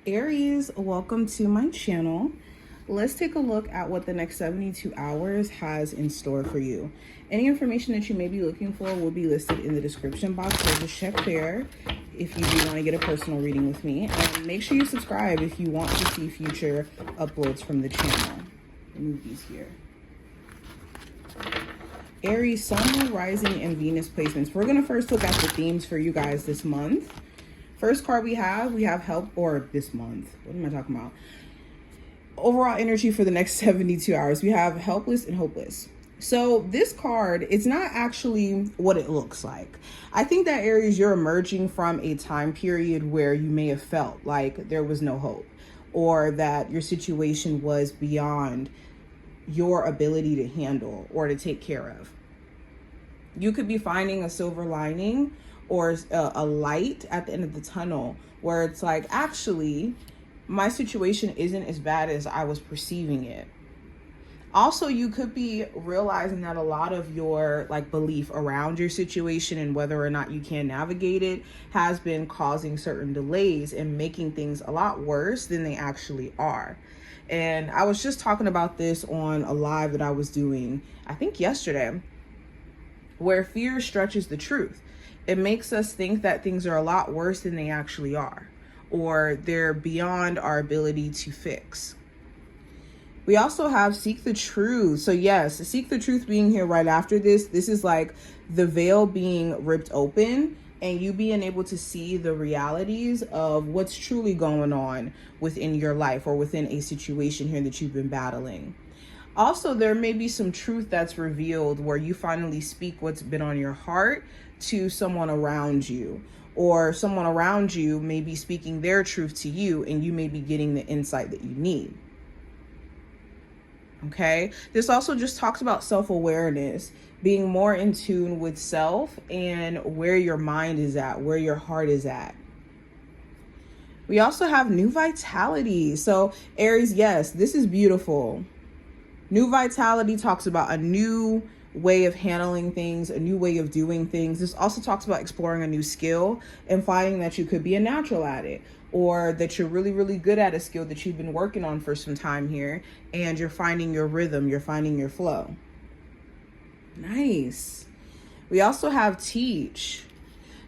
Aries, welcome to my channel. Let's take a look at what the next 72 hours has in store for you. Any information that you may be looking for will be listed in the description box, so just check there if you do want to get a personal reading with me. And make sure you subscribe if you want to see future uploads from the channel. Move these here. Aries, Sun, Moon, Rising, and Venus placements. We're going to first look at the themes for you guys this month. First card we have help, or this month. What am I talking about? Overall energy for the next 72 hours. We have helpless and hopeless. So this card, it's not actually what it looks like. I think that Aries, you're emerging from a time period where you may have felt like there was no hope, or that your situation was beyond your ability to handle or to take care of. You could be finding a silver lining or a light at the end of the tunnel where it's like, actually, my situation isn't as bad as I was perceiving it. Also, you could be realizing that a lot of your belief around your situation and whether or not you can navigate it has been causing certain delays and making things a lot worse than they actually are. And I was just talking about this on a live that I was doing, I think yesterday, where fear stretches the truth. It makes us think that things are a lot worse than they actually are, or they're beyond our ability to fix. We also have seek the truth. So yes, seek the truth being here right after this. This is like the veil being ripped open and you being able to see the realities of what's truly going on within your life or within a situation here that you've been battling. Also, there may be some truth that's revealed where you finally speak what's been on your heart to someone around you, or someone around you may be speaking their truth to you and you may be getting the insight that you need. Okay, this also just talks about self-awareness, being more in tune with self and where your mind is at, where your heart is at. We also have new vitality. So Aries, yes, this is beautiful. New vitality talks about a new way of handling things, a new way of doing things. This also talks about exploring a new skill and finding that you could be a natural at it, or that you're really, really good at a skill that you've been working on for some time here, and you're finding your rhythm, you're finding your flow. Nice. We also have teach.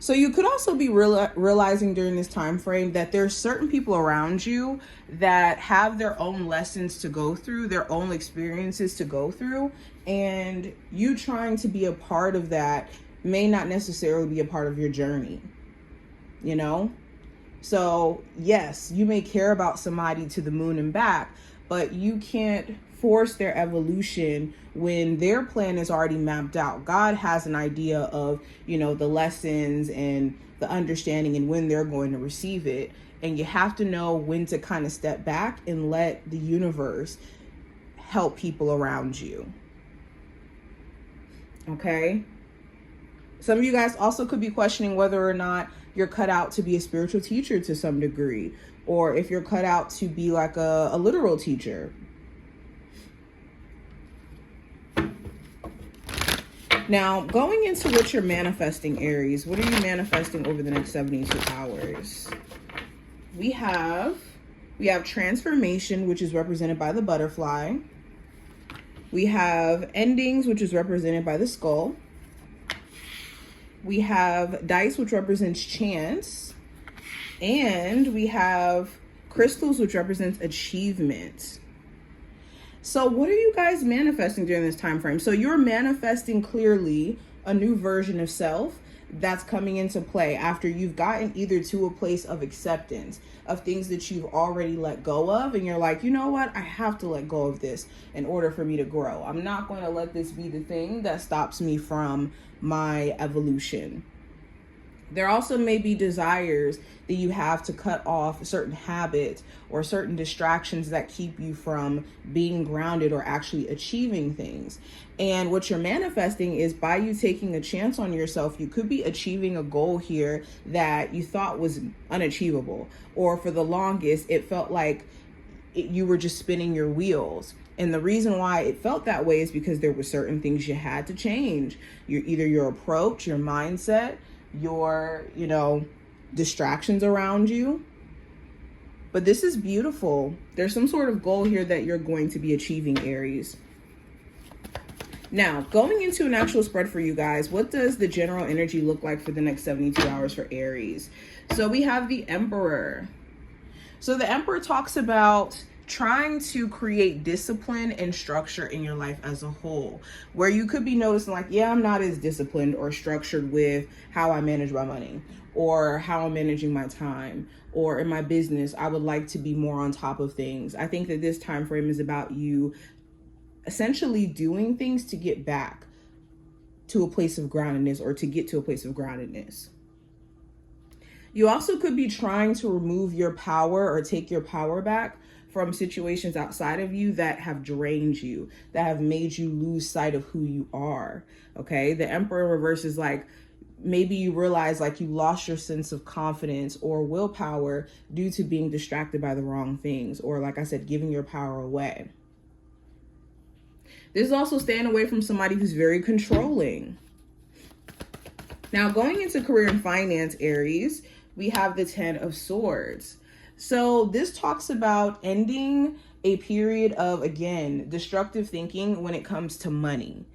So you could also be realizing during this time frame that there's certain people around you that have their own lessons to go through, their own experiences to go through, and you trying to be a part of that may not necessarily be a part of your journey, you know? So yes, you may care about somebody to the moon and back, but you can't force their evolution when their plan is already mapped out. God has an idea of, the lessons and the understanding and when they're going to receive it. And you have to know when to kind of step back and let the universe help people around you. Okay? Some of you guys also could be questioning whether or not you're cut out to be a spiritual teacher to some degree, or if you're cut out to be like a literal teacher. Now, going into what you're manifesting, Aries, what are you manifesting over the next 72 hours? We have transformation, which is represented by the butterfly. We have endings, which is represented by the skull. We have dice, which represents chance. And we have crystals, which represents achievement. So what are you guys manifesting during this time frame? So you're manifesting clearly a new version of self that's coming into play after you've gotten either to a place of acceptance of things that you've already let go of. And you're like, you know what? I have to let go of this in order for me to grow. I'm not going to let this be the thing that stops me from my evolution. There also may be desires that you have to cut off certain habits or certain distractions that keep you from being grounded or actually achieving things. And what you're manifesting is by you taking a chance on yourself, you could be achieving a goal here that you thought was unachievable, or for the longest, it felt like you were just spinning your wheels. And the reason why it felt that way is because there were certain things you had to change. Either your approach, your mindset, your, distractions around you. But this is beautiful. There's some sort of goal here that you're going to be achieving, Aries. Now, going into an actual spread for you guys, what does the general energy look like for the next 72 hours for Aries? So we have the Emperor. So the Emperor talks about trying to create discipline and structure in your life as a whole, where you could be noticing like, yeah, I'm not as disciplined or structured with how I manage my money or how I'm managing my time, or in my business, I would like to be more on top of things. I think that this time frame is about you essentially doing things to get back to a place of groundedness, or to get to a place of groundedness. You also could be trying to remove your power or take your power back from situations outside of you that have drained you, that have made you lose sight of who you are. Okay. The Emperor in reverse is like, maybe you realize like you lost your sense of confidence or willpower due to being distracted by the wrong things, or like I said, giving your power away. This is also staying away from somebody who's very controlling. Now, going into career and finance, Aries, we have the 10 of Swords. So this talks about ending a period of, again, destructive thinking when it comes to money.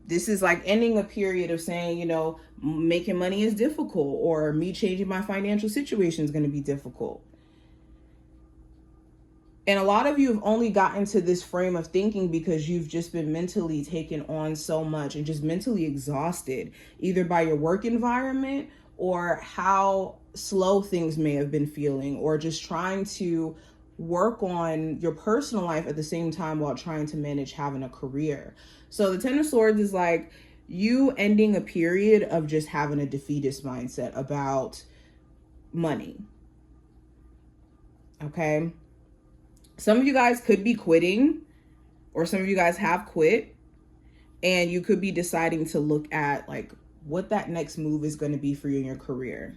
This is like ending a period of saying, you know, making money is difficult, or me changing my financial situation is going to be difficult. And a lot of you have only gotten to this frame of thinking because you've just been mentally taken on so much and just mentally exhausted, either by your work environment or how slow things may have been feeling, or just trying to work on your personal life at the same time while trying to manage having a career. So the 10 of Swords is like you ending a period of just having a defeatist mindset about money. Okay. Some of you guys could be quitting, or some of you guys have quit, and you could be deciding to look at like what that next move is going to be for you in your career.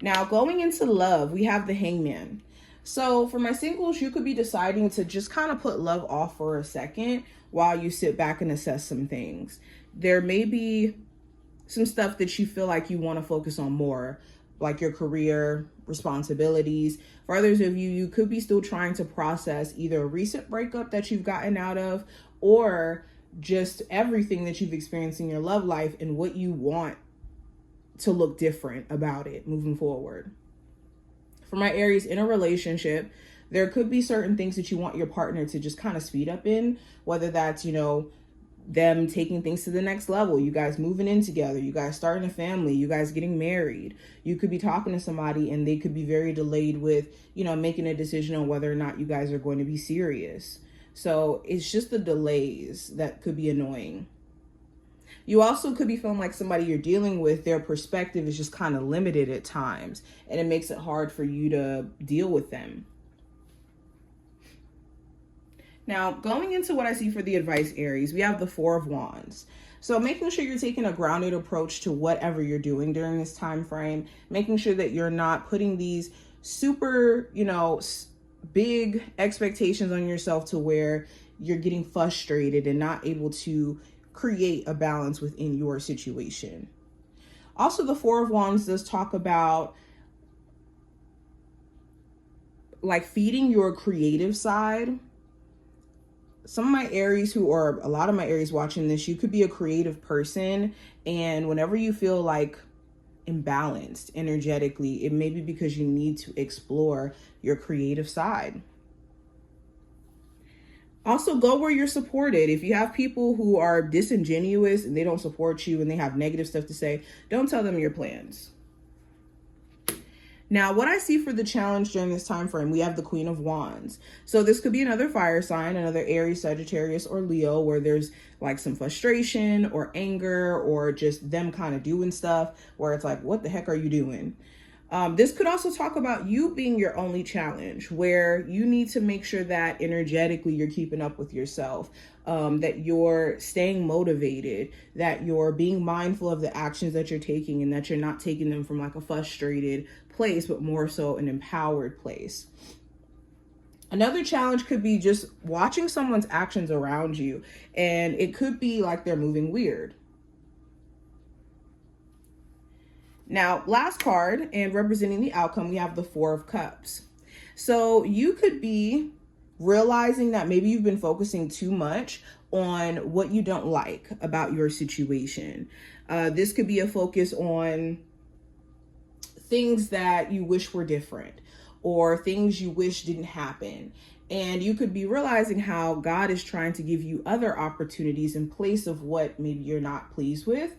Now, going into love, we have the Hangman. So for my singles, you could be deciding to just kind of put love off for a second while you sit back and assess some things. There may be some stuff that you feel like you want to focus on more, like your career, responsibilities. For others of you, you could be still trying to process either a recent breakup that you've gotten out of, or just everything that you've experienced in your love life and what you want to look different about it moving forward. For my Aries, in a relationship, there could be certain things that you want your partner to just kind of speed up in, whether that's, you know, them taking things to the next level, you guys moving in together, you guys starting a family, you guys getting married. You could be talking to somebody and they could be very delayed with, you know, making a decision on whether or not you guys are going to be serious. So it's just the delays that could be annoying. You also could be feeling like somebody you're dealing with, their perspective is just kind of limited at times, and it makes it hard for you to deal with them. Now, going into what I see for the advice, Aries, we have the 4 of Wands. So making sure you're taking a grounded approach to whatever you're doing during this time frame, making sure that you're not putting these super, you know, big expectations on yourself to where you're getting frustrated and not able to create a balance within your situation. Also, the 4 of Wands does talk about like feeding your creative side. Some of my Aries or a lot of my Aries watching this, you could be a creative person, and whenever you feel like imbalanced energetically, it may be because you need to explore your creative side. Also, go where you're supported. If you have people who are disingenuous and they don't support you and they have negative stuff to say, don't tell them your plans. Now, what I see for the challenge during this time frame, we have the Queen of Wands. So this could be another fire sign, another Aries, Sagittarius, or Leo, where there's like some frustration or anger or just them kind of doing stuff where it's like, what the heck are you doing? This could also talk about you being your only challenge, where you need to make sure that energetically you're keeping up with yourself, that you're staying motivated, that you're being mindful of the actions that you're taking, and that you're not taking them from like a frustrated place, but more so an empowered place. Another challenge could be just watching someone's actions around you, and it could be like they're moving weird. Now, last card, and representing the outcome, we have the Four of Cups. So you could be realizing that maybe you've been focusing too much on what you don't like about your situation. This could be a focus on things that you wish were different or things you wish didn't happen. And you could be realizing how God is trying to give you other opportunities in place of what maybe you're not pleased with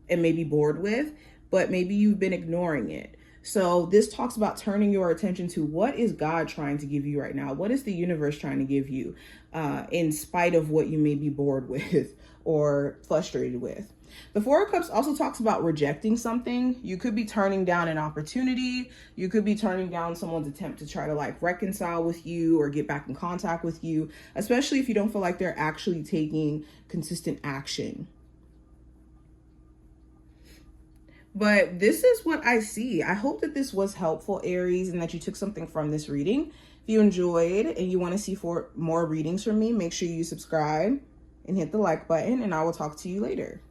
and maybe bored with, but maybe you've been ignoring it. So this talks about turning your attention to what is God trying to give you right now? What is the universe trying to give you in spite of what you may be bored with or frustrated with? The Four of Cups also talks about rejecting something. You could be turning down an opportunity. You could be turning down someone's attempt to try to like reconcile with you or get back in contact with you, especially if you don't feel like they're actually taking consistent action. But this is what I see. I hope that this was helpful, Aries, and that you took something from this reading. If you enjoyed and you want to see more readings from me, make sure you subscribe and hit the like button, and I will talk to you later.